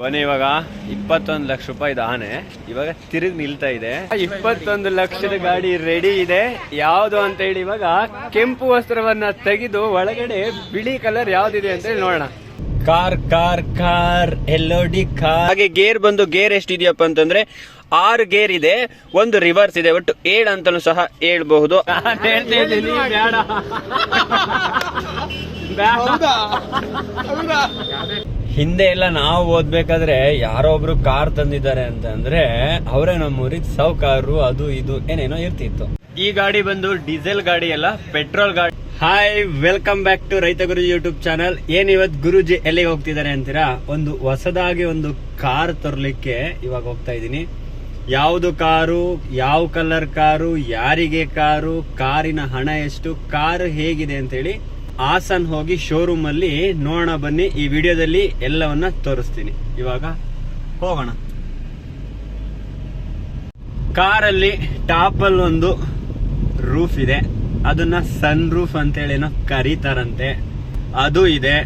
ಬನ್ನಿ, ಇವಾಗ 21 ಲಕ್ಷ ರೂಪಾಯಿದ ಆನೆ ಇವಾಗ ತಿರುಗಿ ನಿಲ್ತಾ ಇದೆ. 21 ಲಕ್ಷದ ಗಾಡಿ ರೆಡಿ ಇದೆ. ಯಾವ್ದು ಅಂತ ಹೇಳಿ ಇವಾಗ ಕೆಂಪು ವಸ್ತ್ರವನ್ನ ತೆಗೆದು ಒಳಗಡೆ ಬಿಳಿ ಕಲರ್ ಯಾವ್ದಿದೆ ಅಂತ ಹೇಳಿ ನೋಡೋಣ. Car car car LOD car. ಹಾಗೆ ಗೇರ್ ಬಂದು ಗೇರ್ ಎಷ್ಟಿದೆಯಪ್ಪ ಅಂತಂದ್ರೆ 6 ಗೇರ್ ಇದೆ, 1 ರಿವರ್ಸ್ ಇದೆ, ಒಟ್ಟು 7 ಅಂತಲೂ ಸಹ ಹೇಳ್ಬಹುದು. ಹಿಂದೆ ಎಲ್ಲ ನಾವು ಓದ್ಬೇಕಾದ್ರೆ ಯಾರೋ ಒಬ್ರು ಕಾರ್ ತಂದಿದ್ದಾರೆ ಅಂತ ಅಂದ್ರೆ ಅವರೇ ನಮ್ಮೂರಿಗೆ ಸಾವುಕಾರರು ಅದು ಇದು ಏನೇನೋ ಇರ್ತಿತ್ತು. ಈ ಗಾಡಿ ಬಂದು ಡೀಸೆಲ್ ಗಾಡಿ ಅಲ್ಲ, ಪೆಟ್ರೋಲ್ ಗಾಡಿ. ಹಾಯ್, ವೆಲ್ಕಮ್ ಬ್ಯಾಕ್ ಟು ರೈತ ಗುರುಜಿ ಯೂಟ್ಯೂಬ್ ಚಾನಲ್. ಏನ್ ಇವತ್ತು ಗುರುಜಿ ಎಲ್ಲಿಗೆ ಹೋಗ್ತಿದ್ದಾರೆ ಅಂತೀರಾ? ಒಂದು ಹೊಸದಾಗಿ ಒಂದು ಕಾರ್ ತರ್ಲಿಕ್ಕೆ ಇವಾಗ ಹೋಗ್ತಾ ಇದೀನಿ. ಯಾವುದು ಕಾರು, ಯಾವ ಕಲರ್ ಕಾರು, ಯಾರಿಗೆ ಕಾರು, ಕಾರಿನ ಹಣ ಎಷ್ಟು, ಕಾರು ಹೇಗಿದೆ ಅಂತ ಹೇಳಿ ಹಾಸನ್ ಹೋಗಿ ಶೋರೂಮ್ ಅಲ್ಲಿ ನೋಡೋಣ ಬನ್ನಿ. ಈ ವಿಡಿಯೋದಲ್ಲಿ ಎಲ್ಲವನ್ನ ತೋರಿಸ್ತೀನಿ. ಇವಾಗ ಹೋಗೋಣ. ಕಾರಲ್ಲಿ ಟಾಪ್ ಅಲ್ಲಿ ಒಂದು ರೂಫ್ ಇದೆ, ಅದನ್ನ ಸನ್ ರೂಫ್ ಅಂತ ಹೇಳಿ ಏನೋ ಕರೀತಾರಂತೆ. ಅದು ಇದೆ,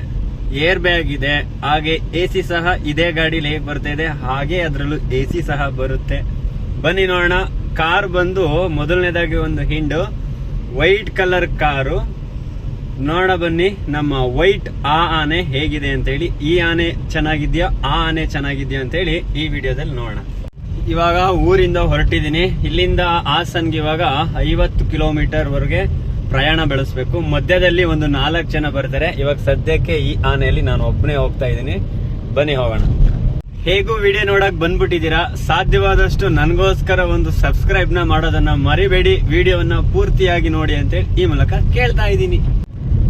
ಏರ್ ಬ್ಯಾಗ್ ಇದೆ, ಹಾಗೆ AC ಸಹ ಇದೇ ಗಾಡಿಲಿ ಹೇಗೆ ಬರ್ತಾ ಇದೆ ಹಾಗೆ ಅದ್ರಲ್ಲೂ AC ಸಹ ಬರುತ್ತೆ. ಬನ್ನಿ ನೋಡೋಣ. ಕಾರ್ ಬಂದು ಮೊದಲನೇದಾಗಿ ಒಂದು ಹಿಂಡು ವೈಟ್ ಕಲರ್ ಕಾರು. ನೋಡ ಬನ್ನಿ ನಮ್ಮ ವೈಟ್ ಆ ಆನೆ ಹೇಗಿದೆ ಅಂತ ಹೇಳಿ. ಈ ಆನೆ ಚೆನ್ನಾಗಿದ್ಯಾ, ಆ ಆನೆ ಚೆನ್ನಾಗಿದ್ಯಾ ಅಂತ ಹೇಳಿ ಈ ವಿಡಿಯೋದಲ್ಲಿ ನೋಡೋಣ. ಇವಾಗ ಊರಿಂದ ಹೊರಟಿದ್ದೀನಿ. ಇಲ್ಲಿಂದ ಹಾಸನ್ಗೆ ಇವಾಗ 50 ಕಿಲೋಮೀಟರ್ ವರೆಗೆ ಪ್ರಯಾಣ ಬೆಳೆಸ್ಬೇಕು. ಮಧ್ಯದಲ್ಲಿ ಒಂದು 4 ಜನ ಬರ್ತಾರೆ. ಇವಾಗ ಸದ್ಯಕ್ಕೆ ಈ ಆನೆಯಲ್ಲಿ ನಾನು ಒಬ್ಬನೇ ಹೋಗ್ತಾ ಇದ್ದೀನಿ. ಬನ್ನಿ ಹೋಗೋಣ. ಹೇಗೂ ವಿಡಿಯೋ ನೋಡಕ್ ಬಂದ್ಬಿಟ್ಟಿದ್ದೀರಾ, ಸಾಧ್ಯವಾದಷ್ಟು ನನಗೋಸ್ಕರ ಒಂದು ಸಬ್ಸ್ಕ್ರೈಬ್ ನ ಮಾಡೋದನ್ನ ಮರಿಬೇಡಿ. ವಿಡಿಯೋವನ್ನ ಪೂರ್ತಿಯಾಗಿ ನೋಡಿ ಅಂತೇಳಿ ಈ ಮೂಲಕ ಕೇಳ್ತಾ ಇದ್ದೀನಿ.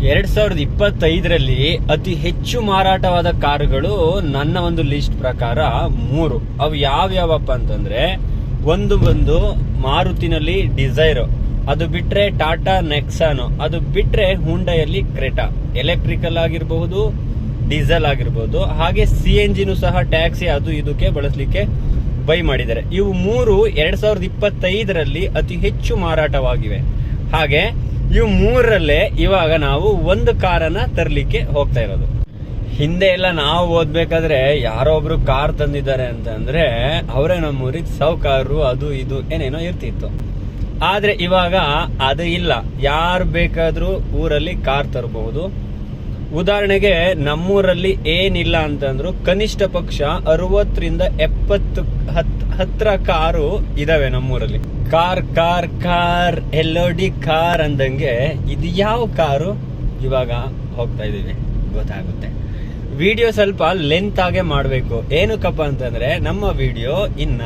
2025ರಲ್ಲಿ ಅತಿ ಹೆಚ್ಚು ಮಾರಾಟವಾದ ಕಾರುಗಳು ನನ್ನ ಒಂದು ಲಿಸ್ಟ್ ಪ್ರಕಾರ 3. ಅವು ಯಾವ್ಯಾವಪ್ಪ ಅಂತಂದ್ರೆ, ಒಂದು ಬಂದು ಮಾರುತಿನಲ್ಲಿ ಡಿಸೈರ್, ಅದು ಬಿಟ್ರೆ ಟಾಟಾ ನೆಕ್ಸಾನ್, ಅದು ಬಿಟ್ರೆ ಹುಂಡೈಯಲ್ಲಿ ಕ್ರೆಟಾ. ಎಲೆಕ್ಟ್ರಿಕಲ್ ಆಗಿರಬಹುದು, ಡೀಸೆಲ್ ಆಗಿರಬಹುದು, ಹಾಗೆ CNGನೂ ಸಹ ಟ್ಯಾಕ್ಸಿ ಅದು ಇದಕ್ಕೆ ಬಳಸಲಿಕ್ಕೆ ಬೈ ಮಾಡಿದ್ದಾರೆ. ಇವು 3 2025ರಲ್ಲಿ ಅತಿ ಹೆಚ್ಚು ಮಾರಾಟವಾಗಿವೆ. ಹಾಗೆ ಇವು 3ರಲ್ಲೇ ಇವಾಗ ನಾವು ಒಂದು ಕಾರನ್ನ ತರ್ಲಿಕ್ಕೆ ಹೋಗ್ತಾ ಇರೋದು. ಹಿಂದೆ ಎಲ್ಲ ನಾವು ಓದ್ಬೇಕಾದ್ರೆ ಯಾರೋ ಒಬ್ರು ಕಾರ್ ತಂದಿದ್ದಾರೆ ಅಂತ ಅಂದ್ರೆ ಅವರೇ ನಮ್ಮೂರಿಗೆ ಸಾವುಕಾರರು ಅದು ಇದು ಏನೇನೋ ಇರ್ತಿತ್ತು. ಆದ್ರೆ ಇವಾಗ ಅದು ಇಲ್ಲ, ಯಾರು ಬೇಕಾದ್ರೂ ಊರಲ್ಲಿ ಕಾರ್ ತರಬಹುದು. ಉದಾಹರಣೆಗೆ ನಮ್ಮೂರಲ್ಲಿ ಏನಿಲ್ಲ ಅಂತಂದ್ರು ಕನಿಷ್ಠ ಪಕ್ಷ 60ರಿಂದ 70 ಹತ್ರ ಕಾರು ಇದಾವೆ ನಮ್ಮೂರಲ್ಲಿ. Car car car LOD car ಅಂದಂಗೆ ಇದು ಯಾವ ಕಾರು ಇವಾಗ ಹೋಗ್ತಾ ಇದೀವಿ ಗೊತ್ತಾಗುತ್ತೆ. ವಿಡಿಯೋ ಸ್ವಲ್ಪ ಲೆಂತ್ ಆಗೇ ಮಾಡ್ಬೇಕು. ಏನಕ್ಕಪ್ಪ ಅಂತಂದ್ರೆ ನಮ್ಮ ವಿಡಿಯೋ ಇನ್ನ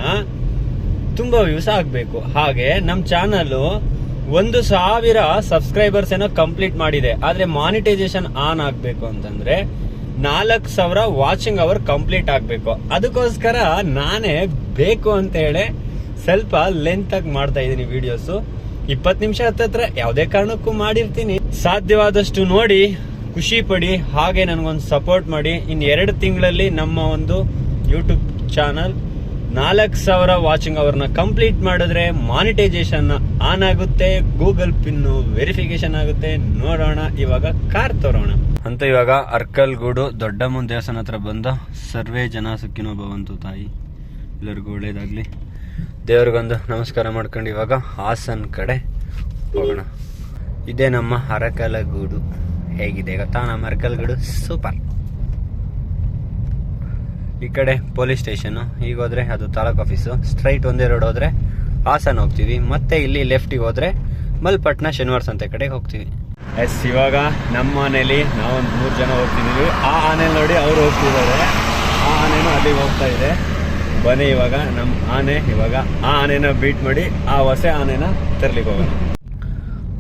ತುಂಬಾ ವ್ಯೂಸ್ ಆಗ್ಬೇಕು. ಹಾಗೆ ನಮ್ ಚಾನಲ್ 1,000 ಸಬ್ಸ್ಕ್ರೈಬರ್ಸ್ ಏನೋ ಕಂಪ್ಲೀಟ್ ಮಾಡಿದೆ. ಆದ್ರೆ ಮಾನಿಟೈಸೇಷನ್ ಆನ್ ಆಗ್ಬೇಕು ಅಂತಂದ್ರೆ 4,000 ವಾಚಿಂಗ್ ಅವರ್ ಕಂಪ್ಲೀಟ್ ಆಗ್ಬೇಕು. ಅದಕ್ಕೋಸ್ಕರ ನಾನೇ ಬೇಕು ಅಂತ ಹೇಳಿ ಸ್ವಲ್ಪ ಲೆಂತ್ ಆಗಿ ಮಾಡ್ತಾ ಇದೀನಿ ವಿಡಿಯೋಸ್. 20 ನಿಮಿಷ ಹತ್ತತ್ರ ಯಾವುದೇ ಕಾರಣಕ್ಕೂ ಮಾಡಿರ್ತೀನಿ. ಸಾಧ್ಯವಾದಷ್ಟು ನೋಡಿ, ಖುಷಿ ಪಡಿ, ಹಾಗೆ ನನಗೊಂದು ಸಪೋರ್ಟ್ ಮಾಡಿ. ಇನ್ 2 ತಿಂಗಳಲ್ಲಿ ನಮ್ಮ ಒಂದು ಯೂಟ್ಯೂಬ್ ಚಾನಲ್ 4,000 ವಾಚಿಂಗ್ ಅವರ್ನ ಕಂಪ್ಲೀಟ್ ಮಾಡಿದ್ರೆ ಮಾನಿಟೈಸೇಷನ್ ಆನ್ ಆಗುತ್ತೆ, ಗೂಗಲ್ ಪಿನ್ ವೆರಿಫಿಕೇಶನ್ ಆಗುತ್ತೆ. ನೋಡೋಣ, ಇವಾಗ ಕಾರ್ ತರೋಣ ಅಂತ. ಇವಾಗ ಅರ್ಕಲ್ಗೂಡು ದೊಡ್ಡಮ್ಮನ ದೇವಸ್ಥಾನ ಹತ್ರ ಬಂದ. ಸರ್ವೇ ಜನ ಸುಖಿನೋ ಭವಂತು. ತಾಯಿ ಎಲ್ಲರಿಗೂ ಒಳ್ಳೇದಾಗ್ಲಿ. ದೇವ್ರಿಗೊಂದು ನಮಸ್ಕಾರ ಮಾಡ್ಕೊಂಡು ಇವಾಗ ಹಾಸನ್ ಕಡೆ ಹೋಗೋಣ. ಇದೇ ನಮ್ಮ ಅರಕಲಗೂಡು. ಹೇಗಿದೆ ಗೊತ್ತಾ ನಮ್ಮ ಅರಕಲಗೂಡು? ಸೂಪರ್. ಈ ಕಡೆ ಪೊಲೀಸ್ ಸ್ಟೇಷನ್, ಈಗ ಹೋದ್ರೆ ಅದು ತಾಲೂಕ್ ಆಫೀಸು. ಸ್ಟ್ರೈಟ್ ಒಂದೇ ರೋಡ್ ಹೋದ್ರೆ ಹಾಸನ್ ಹೋಗ್ತೀವಿ. ಮತ್ತೆ ಇಲ್ಲಿ ಲೆಫ್ಟಿಗೆ ಹೋದ್ರೆ ಮಲ್ಪಟ್ನ ಶನಿವಾರ ಸಂತೆ ಕಡೆಗೆ ಹೋಗ್ತೀವಿ. ಎಸ್, ಇವಾಗ ನಮ್ಮ ಮನೇಲಿ ನಾವೊಂದು 3 ಜನ ಹೋಗ್ತಿದೀವಿ. ಆ ಆನೆ ನೋಡಿ ಅವ್ರು ಹೋಗ್ತಿದ್ದಾರೆ. ಆ ಆನೆನೂ ಅಲ್ಲಿಗೆ ಹೋಗ್ತಾ ಇದೆ. ಬನ್ನಿ, ಇವಾಗ ನಮ್ಮ ಆನೆ ಇವಾಗ ಆ ಆನೆನ ಬೀಟ್ ಮಾಡಿ ಆ ಹೊಸ ಆನೆನ ತರ್ಲಿಕ್ಕೆ ಹೋಗೋಣ.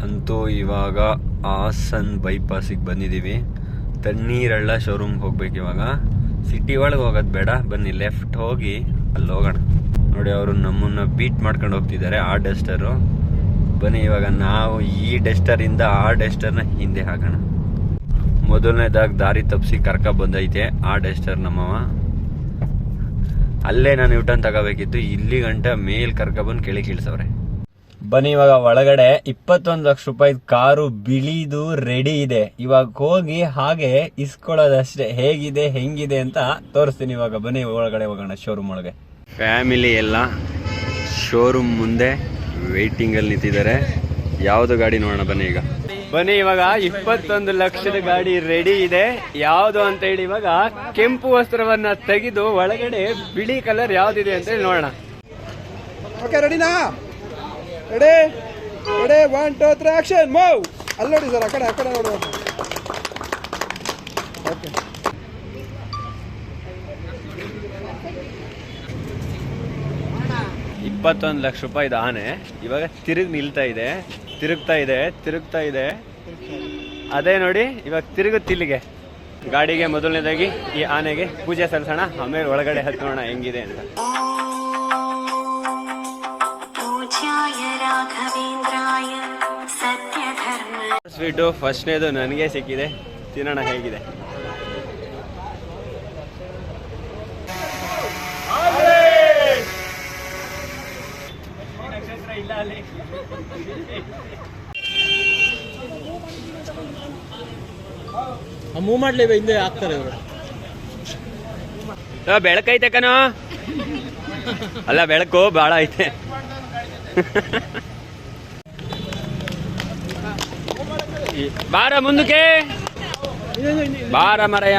ಅಂತೂ ಇವಾಗ ಹಾಸನ್ ಬೈಪಾಸಿಗೆ ಬಂದಿದ್ದೀವಿ. ತಣ್ಣೀರಳ್ಳ ಶೋರೂಮ್ಗೆ ಹೋಗ್ಬೇಕು. ಇವಾಗ ಸಿಟಿ ಒಳಗೆ ಹೋಗೋದು ಬೇಡ, ಬನ್ನಿ ಲೆಫ್ಟ್ ಹೋಗಿ ಅಲ್ಲಿ ಹೋಗೋಣ. ನೋಡಿ, ಅವರು ನಮ್ಮನ್ನ ಬೀಟ್ ಮಾಡ್ಕೊಂಡು ಹೋಗ್ತಿದ್ದಾರೆ ಆ ಡಸ್ಟರು. ಬನ್ನಿ ಇವಾಗ ನಾವು ಈ ಡಸ್ಟರಿಂದ ಆ ಡಸ್ಟರ್ನ ಹಿಂದೆ ಹಾಕೋಣ. ಮೊದಲನೇದಾಗಿ ದಾರಿ ತಪ್ಪಿಸಿ ಕರ್ಕ ಬಂದೈತೆ ಆ ಡಸ್ಟರ್ ನಮ್ಮವ. ಅಲ್ಲೇ ನಾನು ಯೂಟರ್ನ್ ತಗೋಬೇಕಿತ್ತು, ಇಲ್ಲಿ ಗಂಟ ಮೇಲ್ ಕರ್ಕ ಬಂದು ಕೆಳಗೆ ಇಳಿಸವ್ರೆ. ಬನ್ನಿ ಇವಾಗ ಒಳಗಡೆ 21 ಲಕ್ಷ ರೂಪಾಯಿ ಕಾರು ಬಿಳಿದು ರೆಡಿ ಇದೆ. ಇವಾಗ ಹೋಗಿ ಹಾಗೆ ಇಸ್ಕೊಳ್ಳೋದಷ್ಟೇ. ಹೇಗಿದೆ ಹೆಂಗಿದೆ ಅಂತ ತೋರಿಸ್ತೀನಿ ಇವಾಗ. ಬನ್ನಿ ಒಳಗಡೆ ಹೋಗೋಣ ಶೋರೂಮ್ ಒಳಗೆ. ಫ್ಯಾಮಿಲಿ ಎಲ್ಲ ಶೋರೂಮ್ ಮುಂದೆ ವೇಟಿಂಗ್ ಅಲ್ಲಿ ನಿಂತಿದ್ದಾರೆ. ಯಾವ್ದು ಗಾಡಿ ನೋಡೋಣ ಬನ್ನಿ ಈಗ. ಬನ್ನಿ ಇವಾಗ 21 ಲಕ್ಷದ ಗಾಡಿ ರೆಡಿ ಇದೆ. ಯಾವ್ದು ಅಂತ ಹೇಳಿ ಇವಾಗ ಕೆಂಪು ವಸ್ತ್ರವನ್ನ ತೆಗೆದು ಒಳಗಡೆ ಬಿಳಿ ಕಲರ್ ಯಾವ್ದಿದೆ ಅಂತ ಹೇಳಿ ನೋಡೋಣ. ಓಕೆ ರೆಡಿನಾ? Ready ready 1 2 3 action move. ಅಲ್ಲಿ ನೋಡಿ ಸರ್, ಆ ಕಡೆ ನೋಡುವ. ಓಕೆ 21 ಲಕ್ಷ ರೂಪಾಯಿ ಆನೆ ಇವಾಗ ತಿರುಗ್ತಾ ಇದೆ. ಅದೇ ನೋಡಿ ಇವಾಗ ತಿರುಗುತ್ತಿಲ್ಲಿಗೆ ಗಾಡಿಗೆ. ಮೊದಲನೇದಾಗಿ ಈ ಆನೆಗೆ ಪೂಜೆ ಸಲ್ಲಿಸೋಣ, ಆಮೇಲೆ ಒಳಗಡೆ ಹತ್ತೋಣ ಹೆಂಗಿದೆ ಅಂತ. ಸ್ವೀಟು ಫಸ್ಟ್ನೇದು ನನಗೆ ಸಿಕ್ಕಿದೆ, ತಿನ್ನೋಣ ಹೇಗಿದೆ. ಮೂವ್ ಮಾಡ್ಲೇವೆ, ಹಿಂದೆ ಹಾಕ್ತಾರೆ ಇವರು. ಬೆಳಕೈತೆ ಕಣೋ. ಅಲ್ಲ ಬೆಳಕು ಬಾಳ ಐತೆ. ಬಾರ ಮುಂದಕ್ಕೆ ಬಾರ ಮರಯ್ಯ.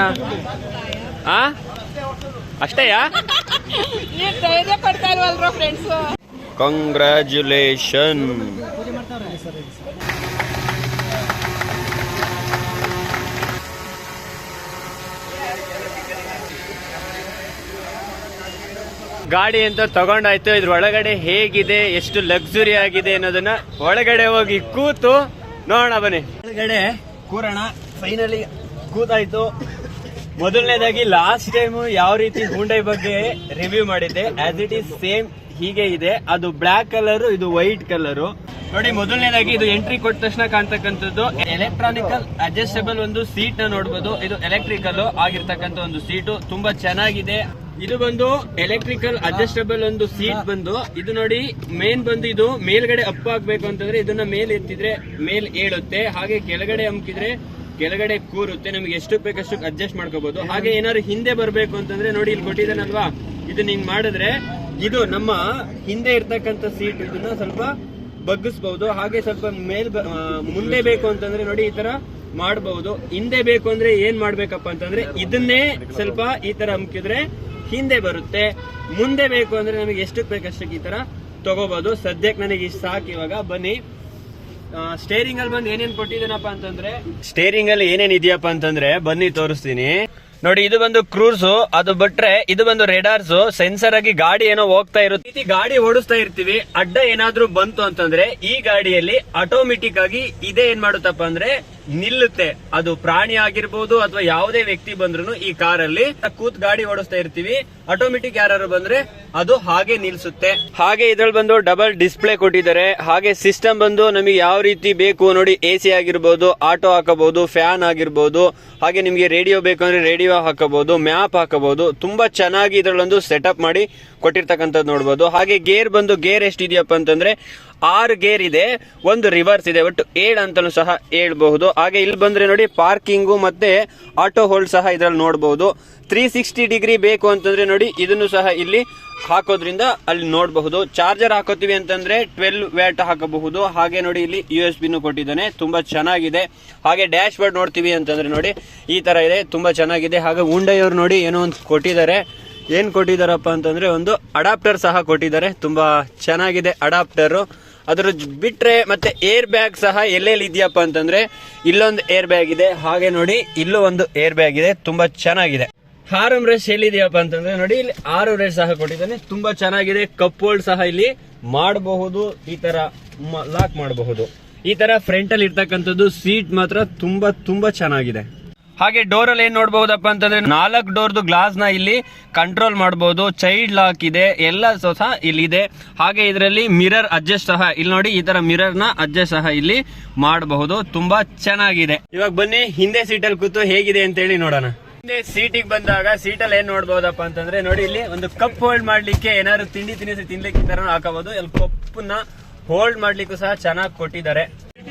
ಅಷ್ಟೇಯಾ? ಕಂಗ್ರ್ಯಾಚುಲೇಷನ್. ಗಾಡಿ ಅಂತ ತಗೊಂಡಾಯ್ತು. ಇದ್ರ ಒಳಗಡೆ ಹೇಗಿದೆ, ಎಷ್ಟು ಲಕ್ಸುರಿ ಆಗಿದೆ ಅನ್ನೋದನ್ನ ಒಳಗಡೆ ಹೋಗಿ ಕೂತು ನೋಡೋಣ ಬನ್ನಿ. ಒಳಗಡೆ ಕೂರೋಣ. ಫೈನಲಿ ಕೂತಾಯ್ತು. ಮೊದಲನೇದಾಗಿ ಲಾಸ್ಟ್ ಟೈಮ್ ಯಾವ ರೀತಿ ಹುಂಡೈ ಬಗ್ಗೆ ರಿವ್ಯೂ ಮಾಡಿದ್ದೆ, ಆಸ್ ಇಟ್ ಈಸ್ ಸೇಮ್ ಹೀಗೆ ಇದೆ. ಅದು ಬ್ಲಾಕ್ ಕಲರ್, ಇದು ವೈಟ್ ಕಲರ್. ನೋಡಿ ಮೊದಲನೇದಾಗಿ ಇದು ಎಂಟ್ರಿ ಕೊಟ್ಟ ತಕ್ಷಣ ಕಾಣ್ತಕ್ಕಂಥದ್ದು ಎಲೆಕ್ಟ್ರಾನಿಕಲ್ ಅಡ್ಜಸ್ಟಬಲ್ ಒಂದು ಸೀಟ್ ನ ನೋಡಬಹುದು. ಇದು ಎಲೆಕ್ಟ್ರಿಕಲ್ ಆಗಿರ್ತಕ್ಕಂಥ ಒಂದು ಸೀಟು, ತುಂಬಾ ಚೆನ್ನಾಗಿದೆ. ಇದು ಬಂದು ಎಲೆಕ್ಟ್ರಿಕಲ್ ಅಡ್ಜಸ್ಟಬಲ್ ಒಂದು ಸೀಟ್ ಬಂದು, ಇದು ನೋಡಿ ಮೇನ್ ಬಂದು ಇದು ಮೇಲ್ಗಡೆ ಅಪ್ ಆಗ್ಬೇಕು ಅಂತಂದ್ರೆ ಇದನ್ನ ಮೇಲ್ ಎತ್ತಿದ್ರೆ ಮೇಲ್ ಏಳುತ್ತೆ, ಹಾಗೆ ಕೆಳಗಡೆ ಅಮ್ಕಿದ್ರೆ ಕೆಳಗಡೆ ಕೂರುತ್ತೆ. ನಮಗೆ ಎಷ್ಟು ಬೇಕಷ್ಟು ಅಡ್ಜಸ್ಟ್ ಮಾಡ್ಕೋಬಹುದು. ಹಾಗೆ ಏನಾದ್ರು ಹಿಂದೆ ಬರ್ಬೇಕು ಅಂತಂದ್ರೆ ನೋಡಿ ಇಲ್ಲಿ ಕೊಟ್ಟಿದ್ದಾನಲ್ವಾ, ಇದನ್ನ ಹಿಂಗ್ ಮಾಡಿದ್ರೆ ಇದು ನಮ್ಮ ಹಿಂದೆ ಇರ್ತಕ್ಕಂಥ ಸೀಟ್, ಇದನ್ನ ಸ್ವಲ್ಪ ಬಗ್ಗಿಸಬಹುದು. ಹಾಗೆ ಸ್ವಲ್ಪ ಮುಂದೆ ಬೇಕು ಅಂತಂದ್ರೆ ನೋಡಿ ಈ ತರ ಮಾಡಬಹುದು. ಹಿಂದೆ ಬೇಕು ಅಂದ್ರೆ ಏನ್ ಮಾಡ್ಬೇಕಪ್ಪ ಅಂತಂದ್ರೆ ಇದನ್ನೇ ಸ್ವಲ್ಪ ಈ ತರ ಅಮ್ಕಿದ್ರೆ ಹಿಂದೆ ಬರುತ್ತೆ. ಮುಂದೆ ಬೇಕು ಅಂದ್ರೆ ನಮಗೆ ಎಷ್ಟು ಬೇಕಷ್ಟಕ್ಕೆ ಈ ತರ ತಗೋಬಹುದು. ಸದ್ಯಕ್ಕೆ ನನಗೆ ಇಷ್ಟು ಸಾಕು. ಇವಾಗ ಬನ್ನಿ ಸ್ಟೇರಿಂಗ್ ಅಲ್ಲಿ ಬಂದು ಏನೇನ್ ಕೊಟ್ಟಿದ್ದೇನಪ್ಪ ಅಂತಂದ್ರೆ, ಸ್ಟೇರಿಂಗ್ ಅಲ್ಲಿ ಏನೇನ್ ಇದೆಯಪ್ಪ ಅಂತಂದ್ರೆ ಬನ್ನಿ ತೋರಿಸ್ತೀನಿ. ನೋಡಿ ಇದು ಬಂದು ಕ್ರೂಸ್, ಅದು ಬಿಟ್ರೆ ಇದು ಬಂದು ರೆಡಾರ್ಸ್, ಸೆನ್ಸರ್ ಆಗಿ ಗಾಡಿ ಏನೋ ಹೋಗ್ತಾ ಇರುತ್ತೆ. ಗಾಡಿ ಓಡಿಸ್ತಾ ಇರ್ತೀವಿ, ಅಡ್ಡ ಏನಾದ್ರೂ ಬಂತು ಅಂತಂದ್ರೆ ಈ ಗಾಡಿಯಲ್ಲಿ ಆಟೋಮೆಟಿಕ್ ಆಗಿ ಇದೇ ಏನ್ ಮಾಡುತ್ತಪ್ಪ ಅಂದ್ರೆ ನಿಲ್ಲುತ್ತೆ. ಅದು ಪ್ರಾಣಿ ಆಗಿರ್ಬೋದು ಅಥವಾ ಯಾವುದೇ ವ್ಯಕ್ತಿ ಬಂದ್ರು ಈ ಕಾರಲ್ಲಿ ಕೂತ್ ಗಾಡಿ ಓಡಿಸ್ತಾ ಇರ್ತೀವಿ, ಆಟೋಮೆಟಿಕ್ ಯಾರು ಬಂದ್ರೆ ಅದು ಹಾಗೆ ನಿಲ್ಸುತ್ತೆ. ಹಾಗೆ ಇದ್ರಲ್ಲಿ ಬಂದು ಡಬಲ್ ಡಿಸ್ಪ್ಲೇ ಕೊಟ್ಟಿದ್ದಾರೆ. ಹಾಗೆ ಸಿಸ್ಟಮ್ ಬಂದು ನಮಗೆ ಯಾವ ರೀತಿ ಬೇಕು ನೋಡಿ, AC ಆಗಿರ್ಬೋದು, ಆಟೋ ಹಾಕಬಹುದು, ಫ್ಯಾನ್ ಆಗಿರ್ಬೋದು, ಹಾಗೆ ನಿಮ್ಗೆ ರೇಡಿಯೋ ಬೇಕು ಅಂದ್ರೆ ರೇಡಿಯೋ ಹಾಕಬಹುದು, ಮ್ಯಾಪ್ ಹಾಕಬಹುದು. ತುಂಬಾ ಚೆನ್ನಾಗಿ ಇದ್ರಲ್ಲೊಂದು ಸೆಟಪ್ ಮಾಡಿ ಕೊಟ್ಟಿರ್ತಕ್ಕಂಥದ್ದು ನೋಡಬಹುದು. ಹಾಗೆ ಗೇರ್ ಬಂದು ಗೇರ್ ಎಷ್ಟಿದೆಯಪ್ಪ ಅಂತಂದ್ರೆ 6 ಗೇರ್ ಇದೆ, ಒಂದು ರಿವರ್ಸ್ ಇದೆ, ಒಟ್ಟು 7 ಅಂತಲೂ ಸಹ ಹೇಳ್ಬಹುದು. ಹಾಗೆ ಇಲ್ಲಿ ಬಂದ್ರೆ ನೋಡಿ ಪಾರ್ಕಿಂಗು ಮತ್ತೆ ಆಟೋ ಹೋಲ್ಡ್ ಸಹ ಇದ್ರಲ್ಲಿ ನೋಡಬಹುದು. 360 ಡಿಗ್ರಿ ಬೇಕು ಅಂತಂದ್ರೆ ನೋಡಿ ಇದನ್ನು ಸಹ ಇಲ್ಲಿ ಹಾಕೋದ್ರಿಂದ ಅಲ್ಲಿ ನೋಡಬಹುದು. ಚಾರ್ಜರ್ ಹಾಕೋತೀವಿ ಅಂತಂದ್ರೆ 12 ವ್ಯಾಟ್ ಹಾಕಬಹುದು. ಹಾಗೆ ನೋಡಿ ಇಲ್ಲಿ USB ಕೊಟ್ಟಿದ್ದಾನೆ, ತುಂಬಾ ಚೆನ್ನಾಗಿದೆ. ಹಾಗೆ ಡ್ಯಾಶ್ ಬೋರ್ಡ್ ನೋಡ್ತೀವಿ ಅಂತಂದ್ರೆ ನೋಡಿ ಈ ತರ ಇದೆ, ತುಂಬಾ ಚೆನ್ನಾಗಿದೆ. ಹಾಗೆ ಹುಂಡೈ ಅವ್ರು ನೋಡಿ ಏನೋ ಒಂದು ಕೊಟ್ಟಿದ್ದಾರೆ. ಏನ್ ಕೊಟ್ಟಿದಾರಪ್ಪ ಅಂತಂದ್ರೆ ಒಂದು ಅಡಾಪ್ಟರ್ ಸಹ ಕೊಟ್ಟಿದ್ದಾರೆ, ತುಂಬಾ ಚೆನ್ನಾಗಿದೆ ಅಡಾಪ್ಟರ್. ಅದ್ರ ಬಿಟ್ರೆ ಮತ್ತೆ ಏರ್ ಬ್ಯಾಗ್ ಸಹ ಎಲ್ಲೆಲ್ಲಿ ಇದೆಯಪ್ಪ ಅಂತಂದ್ರೆ ಇಲ್ಲೊಂದು ಏರ್ ಬ್ಯಾಗ್ ಇದೆ, ಹಾಗೆ ನೋಡಿ ಇಲ್ಲೂ ಒಂದು ಏರ್ ಬ್ಯಾಗ್ ಇದೆ, ತುಂಬಾ ಚೆನ್ನಾಗಿದೆ. ಹಾರಂ ರೆಸ್ಟ್ ಎಲ್ಲಿದೆಯಪ್ಪ ಅಂತಂದ್ರೆ ನೋಡಿ ಇಲ್ಲಿ 6 ರೆಸ್ಟ್ ಸಹ ಕೊಟ್ಟಿದ್ದಾನೆ, ತುಂಬಾ ಚೆನ್ನಾಗಿದೆ. ಕಪ್ ಹೋಲ್ಡ್ ಸಹ ಇಲ್ಲಿ ಮಾಡಬಹುದು, ಈ ತರ ಲಾಕ್ ಮಾಡಬಹುದು. ಈ ತರ ಫ್ರಂಟ್ ಅಲ್ಲಿ ಇರ್ತಕ್ಕಂಥದ್ದು ಸೀಟ್ ಮಾತ್ರ ತುಂಬಾ ಚೆನ್ನಾಗಿದೆ. ಹಾಗೆ ಡೋರ್ ಅಲ್ಲಿ ಏನ್ ನೋಡಬಹುದಪ್ಪ ಅಂತಂದ್ರೆ 4 ಡೋರ್ದು ಗ್ಲಾಸ್ ನ ಇಲ್ಲಿ ಕಂಟ್ರೋಲ್ ಮಾಡಬಹುದು. ಚೈಲ್ಡ್ ಲಾಕ್ ಇದೆ, ಎಲ್ಲ ಸಹ ಇಲ್ಲಿ ಇದೆ. ಹಾಗೆ ಇದರಲ್ಲಿ ಮಿರರ್ ಅಡ್ಜಸ್ಟ್ ಸಹ ಇಲ್ಲಿ ನೋಡಿ, ಈ ತರ ಮಿರರ್ ನ ಅಡ್ಜಸ್ಟ್ ಸಹ ಇಲ್ಲಿ ಮಾಡಬಹುದು, ತುಂಬಾ ಚೆನ್ನಾಗಿದೆ. ಇವಾಗ ಬನ್ನಿ ಹಿಂದೆ ಸೀಟಲ್ಲಿ ಕೂತು ಹೇಗಿದೆ ಅಂತ ಹೇಳಿ ನೋಡೋಣ. ಹಿಂದೆ ಸೀಟಿಗೆ ಬಂದಾಗ ಸೀಟಲ್ಲಿ ಏನ್ ನೋಡಬಹುದಪ್ಪ ಅಂತಂದ್ರೆ ನೋಡಿ ಇಲ್ಲಿ ಒಂದು ಕಪ್ ಹೋಲ್ಡ್ ಮಾಡ್ಲಿಕ್ಕೆ ಏನಾದ್ರು ತಿಂಡಿ ತಿನಿಸಿ ತಿನ್ಲಿಕ್ಕೆ ಈ ತರ ಹಾಕಬಹುದು. ಇಲ್ಲಿ ಕಪ್ಪನ್ನ ಹೋಲ್ಡ್ ಮಾಡ್ಲಿಕ್ಕೂ ಸಹ ಚೆನ್ನಾಗಿ ಕೊಟ್ಟಿದ್ದಾರೆ.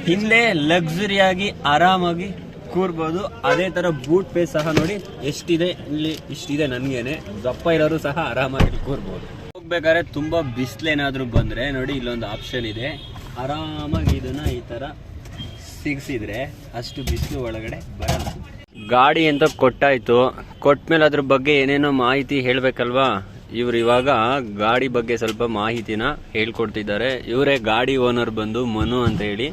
ಹಿಂದೆ ಲಕ್ಸುರಿಯಾಗಿ ಆರಾಮಾಗಿ ಕೂರ್ಬೋದು. ಅದೇ ತರ ಬೂಟ್ ಪೇಸ್ ಸಹ ನೋಡಿ ಎಷ್ಟಿದೆ, ಇಲ್ಲಿ ಇಷ್ಟಿದೆ. ನನ್ಗೇನೆ ದಪ್ಪ ಇರೋರು ಸಹ ಆರಾಮಾಗಿ ಕೂರ್ಬೋದು. ಹೋಗ್ಬೇಕಾದ್ರೆ ತುಂಬಾ ಬಿಸಿಲೇನಾದ್ರೂ ಬಂದ್ರೆ ನೋಡಿ ಇಲ್ಲೊಂದು ಆಪ್ಷನ್ ಇದೆ. ಆರಾಮಾಗಿ ಇದನ್ನ ಈ ತರ ಸಿಗಿಸಿದ್ರೆ ಅಷ್ಟು ಬಿಸಿಲು ಒಳಗಡೆ ಬರಲ್ಲ. ಗಾಡಿ ಅಂತ ಕೊಟ್ಟಾಯ್ತು. ಕೊಟ್ಮೇಲೆ ಅದ್ರ ಬಗ್ಗೆ ಏನೇನೋ ಮಾಹಿತಿ ಹೇಳ್ಬೇಕಲ್ವಾ. ಇವ್ರು ಇವಾಗ ಗಾಡಿ ಬಗ್ಗೆ ಸ್ವಲ್ಪ ಮಾಹಿತಿನ ಹೇಳ್ಕೊಡ್ತಿದ್ದಾರೆ. ಇವರೇ ಗಾಡಿ ಓನರ್ ಬಂದು ಮನು ಅಂತ ಹೇಳಿ.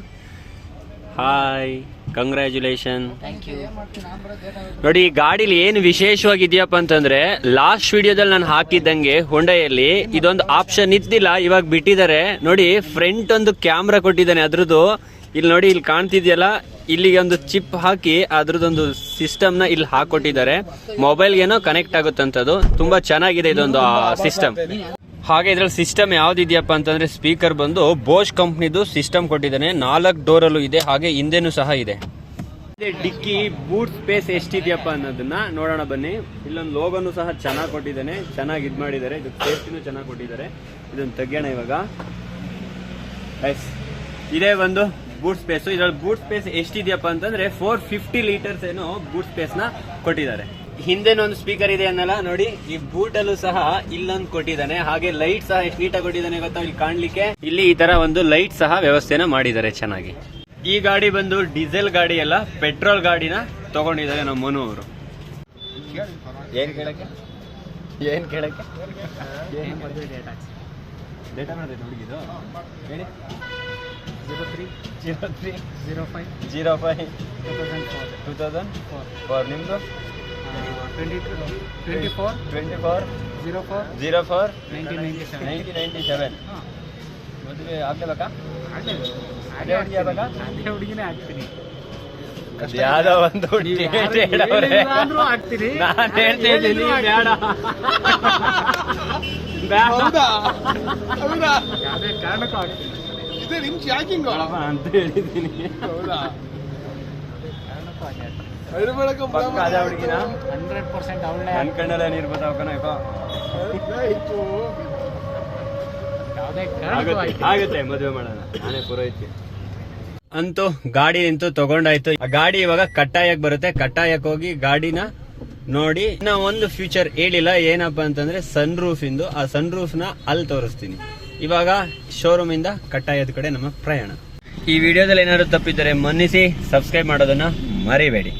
Hi, congratulation. ನೋಡಿ ಈ ಗಾಡಿಲಿ ಏನು ವಿಶೇಷವಾಗಿದೆಯಪ್ಪ ಅಂತಂದ್ರೆ, ಲಾಸ್ಟ್ ವಿಡಿಯೋದಲ್ಲಿ ನಾನು ಹಾಕಿದ್ದಂಗೆ ಹೊಂಡೈಯಲ್ಲಿ ಇದೊಂದು ಆಪ್ಷನ್ ಇದ್ದಿಲ್ಲ, ಇವಾಗ ಬಿಟ್ಟಿದ್ದಾರೆ. ನೋಡಿ ಫ್ರಂಟ್ ಒಂದು ಕ್ಯಾಮ್ರಾ ಕೊಟ್ಟಿದ್ದಾನೆ ಅದ್ರದ್ದು. ಇಲ್ಲಿ ನೋಡಿ, ಇಲ್ಲಿ ಕಾಣ್ತಿದ್ಯಲ್ಲ, ಇಲ್ಲಿಗೆ ಒಂದು ಚಿಪ್ ಹಾಕಿ ಅದ್ರದ್ದೊಂದು ಸಿಸ್ಟಮ್ ನ ಇಲ್ಲಿ ಹಾಕೊಟ್ಟಿದ್ದಾರೆ. ಮೊಬೈಲ್ಗೇನೋ ಕನೆಕ್ಟ್ ಆಗುತ್ತಂತದ್ದು. ತುಂಬಾ ಚೆನ್ನಾಗಿದೆ ಇದೊಂದು ಸಿಸ್ಟಮ್. ಹಾಗೆ ಇದ್ರಲ್ಲಿ ಸಿಸ್ಟಮ್ ಯಾವ್ದಿದ್ಯಪ್ಪ ಅಂತಂದ್ರೆ, ಸ್ಪೀಕರ್ ಬಂದು ಬೋಶ್ ಕಂಪ್ನಿದು ಸಿಸ್ಟಮ್ ಕೊಟ್ಟಿದ್ದಾನೆ. 4 ಡೋರಲ್ಲೂ ಇದೆ, ಹಾಗೆ ಹಿಂದೆನೂ ಸಹ ಇದೆ. ಡಿಕ್ಕಿ ಬೂಟ್ ಸ್ಪೇಸ್ ಎಷ್ಟಿದೆಯಪ್ಪ ಅನ್ನೋದನ್ನ ನೋಡೋಣ ಬನ್ನಿ. ಇಲ್ಲೊಂದು ಲೋಗೋನು ಸಹ ಚೆನ್ನಾಗಿ ಕೊಟ್ಟಿದ್ದಾನೆ, ಚೆನ್ನಾಗಿ ಇದ್ ಮಾಡಿದ್ದಾರೆ. ಇದು ಸೇಫ್ಟಿನೂ ಚೆನ್ನಾಗಿ ಕೊಟ್ಟಿದ್ದಾರೆ. ಇದನ್ನು ತೆಗಿಯೋಣ ಇವಾಗ. ಇದೇ ಒಂದು ಬೂಟ್ ಸ್ಪೇಸ್. ಇದ್ರಲ್ಲಿ ಬೂಟ್ ಸ್ಪೇಸ್ ಎಷ್ಟಿದೆಯಪ್ಪ ಅಂತಂದ್ರೆ 450 ಲೀಟರ್ಸ್ ಏನೋ ಬೂಟ್ ಸ್ಪೇಸ್ ನ ಕೊಟ್ಟಿದ್ದಾರೆ. ಹಿಂದೆನೊಂದು ಸ್ಪೀಕರ್ ಇದೆ ಅನ್ನಲ್ಲ ನೋಡಿ, ಈ ಬೂಟ್ ಅಲ್ಲೂ ಸಹ ಇಲ್ಲೊಂದು ಕೊಟ್ಟಿದ್ದಾನೆ. ಹಾಗೆ ಲೈಟ್ ಸಹ ಎಷ್ಟು ನೀಟಾಗಿ ಕೊಟ್ಟಿದ್ದಾನೆ ಗೊತ್ತಾ ಇಲ್ಲಿ ಕಾಣ್ಲಿಕ್ಕೆ. ಇಲ್ಲಿ ಈ ತರ ಒಂದು ಲೈಟ್ ಸಹ ವ್ಯವಸ್ಥೆನ ಮಾಡಿದ್ದಾರೆ ಚೆನ್ನಾಗಿ. ಈ ಗಾಡಿ ಬಂದು ಡೀಸೆಲ್ ಗಾಡಿ ಅಲ್ಲ, ಪೆಟ್ರೋಲ್ ಗಾಡಿನ ತಗೊಂಡಿದ್ದಾರೆ ನಮ್ಮ ಮನು ಅವರು. ಏನ್ ಕೇಳಕ್ಕೆ ಡೇಟಾ ಮಾಡಿದೆ ಹುಡುಗಿದು ಹೇಳಿ. 03 2004 ನಿಮ್ದು 1997. ಮದುವೆ ಆಗ್ಲೇಬೇಕಾ? ಅದೇ ಹುಡುಗಿ ಆಗ್ಬೇಕಾ? ಅದೇ ಹುಡುಗಿನೇ ಆಗ್ತೀನಿ. ಯಾವ್ದೋ ಒಂದು ಹುಡುಗಿ ಆಗ್ತೀನಿ. ನಾನು ಹೇಳ್ತಾ ಇದ್ದೀನಿ ಬೇಡ ಯಾವುದೇ ಕಾರಣಕ್ಕೂ ಆಗ್ತೀನಿ ಅಂತ ಹೇಳಿದ್ದೀನಿ. ಹೌದಾ? ಹುಡುಗಿನ 100% ಅವಳೇ ಅನ್ಕೊಂಡಲ್ಲ ನೀರು ಗೊತ್ತಾಗೋ. ಆಗುತ್ತೆ, ಮದುವೆ ಮಾಡೋಣ. ನಾನೇ ಪುರೋಹಿತೆ. ಅಂತೂ ಗಾಡಿ ನಿಂತು ತಗೊಂಡಾಯ್ತು. ಆ ಗಾಡಿ ಇವಾಗ ಕಟ್ಟಾಯಕ್ ಬರುತ್ತೆ. ಕಟ್ಟಾಯಕ್ ಹೋಗಿ ಗಾಡಿನ ನೋಡಿ. ಇನ್ನ ಒಂದು ಫ್ಯೂಚರ್ ಹೇಳಿಲ್ಲ, ಏನಪ್ಪಾ ಅಂತಂದ್ರೆ ಸನ್ ರೂಫ್ ಇಂದು. ಆ ಸನ್ ರೂಫ್ ನ ಅಲ್ಲಿ ತೋರಿಸ್ತೀನಿ. ಇವಾಗ ಶೋರೂಮ್ ಇಂದ ಕಟ್ಟಾಯದ ಕಡೆ ನಮ್ಮ ಪ್ರಯಾಣ. ಈ ವಿಡಿಯೋದಲ್ಲಿ ಏನಾದ್ರು ತಪ್ಪಿದ್ದರೆ ಮನ್ನಿಸಿ, ಸಬ್ಸ್ಕ್ರೈಬ್ ಮಾಡೋದನ್ನ ಮರಿಬೇಡಿ.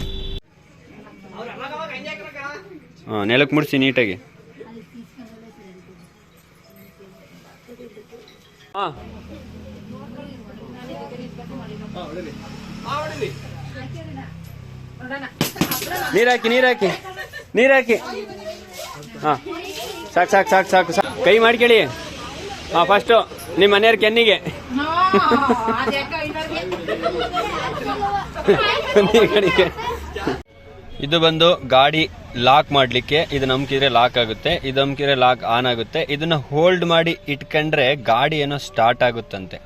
ನೆಲಕ್ಕೆ ಮುಡ್ಸಿ ನೀಟಾಗಿ. ನೀರಾಕಿ. ಹಾ, ಸಾಕು. ಕೈ ಮಾಡ್ಕೊಳ್ಳಿ. ಹಾ, ಫಸ್ಟ್ ನಿಮ್ಮ ಮನೆಯವ್ರ ಕೆನ್ನಿಗೆ. ಇದು ಬಂದು ಗಾಡಿ ಲಾಕ್ ಮಾಡ್ಲಿಕ್ಕೆ. ಇದು ನಮ್ಕಿದ್ರೆ ಲಾಕ್ ಆಗುತ್ತೆ, ಇದು ನಮ್ಕಿದ್ರೆ ಲಾಕ್ ಆನ್ ಆಗುತ್ತೆ. ಇದನ್ನ ಹೋಲ್ಡ್ ಮಾಡಿ ಇಟ್ಕೊಂಡ್ರೆ ಗಾಡಿ ಏನೋ ಸ್ಟಾರ್ಟ್ ಆಗುತ್ತಂತೆ.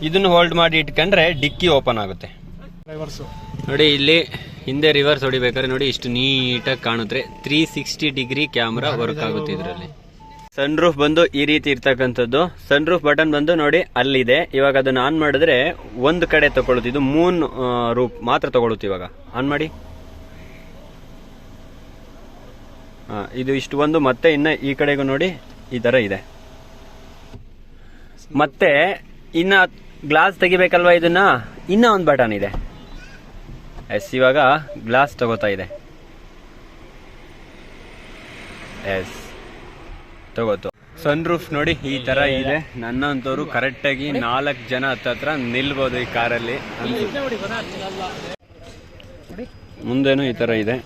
ಇದನ್ನ ಹೋಲ್ಡ್ ಮಾಡಿ ಇಟ್ಕೊಂಡ್ರೆ ಡಿಕ್ಕಿ ಓಪನ್ ಆಗುತ್ತೆ. ನೋಡಿ ಇಲ್ಲಿ ಹಿಂದೆ ರಿವರ್ಸ್ ಹೊಡಿಬೇಕಾದ್ರೆ ನೋಡಿ ಇಷ್ಟು ನೀಟಾಗಿ ಕಾಣುತ್ತೆ. 360 ಡಿಗ್ರಿ ಕ್ಯಾಮ್ರಾ ವರ್ಕ್ ಆಗುತ್ತೆ ಇದರಲ್ಲಿ. ಸನ್ ರೂಫ್ ಬಂದು ಈ ರೀತಿ ಇರ್ತಕ್ಕಂಥದ್ದು. ಸನ್ ರೂಫ್ ಬಟನ್ ಬಂದು ನೋಡಿ ಅಲ್ಲಿದೆ. ಇವಾಗ ಅದನ್ನ ಆನ್ ಮಾಡಿದ್ರೆ ಒಂದು ಕಡೆ ತಗೊಳುತ್ತೆ. ಇದು ಮೂನ್ ರೂಫ್ ಮಾತ್ರ ತಗೊಳುತ್ತೆ. ಇವಾಗ ಆನ್ ಮಾಡಿ. ಇದು ಇಷ್ಟು ಒಂದು. ಮತ್ತೆ ಇನ್ನ ಈ ಕಡೆಗೂ ನೋಡಿ ಈ ತರ ಇದೆ. ಮತ್ತೆ ಇನ್ನ ಗ್ಲಾಸ್ ತೆಗಿಬೇಕಲ್ವಾ, ಇದನ್ನ ಇನ್ನ ಒಂದು ಬಟನ್ ಇದೆ. ಇವಾಗ ಗ್ಲಾಸ್ ತಗೋತಾ ಇದೆ. ತಗೋತು. ಸನ್ ರೂಫ್ ನೋಡಿ ಈ ತರ ಇದೆ. ನನ್ನಂತವ್ರು ಕರೆಕ್ಟಾಗಿ 4 ಜನ ಹತ್ರ ನಿಲ್ಬೋದು ಈ ಕಾರಲ್ಲಿ. ಮುಂದೇನು ಈ ತರ ಇದೆ.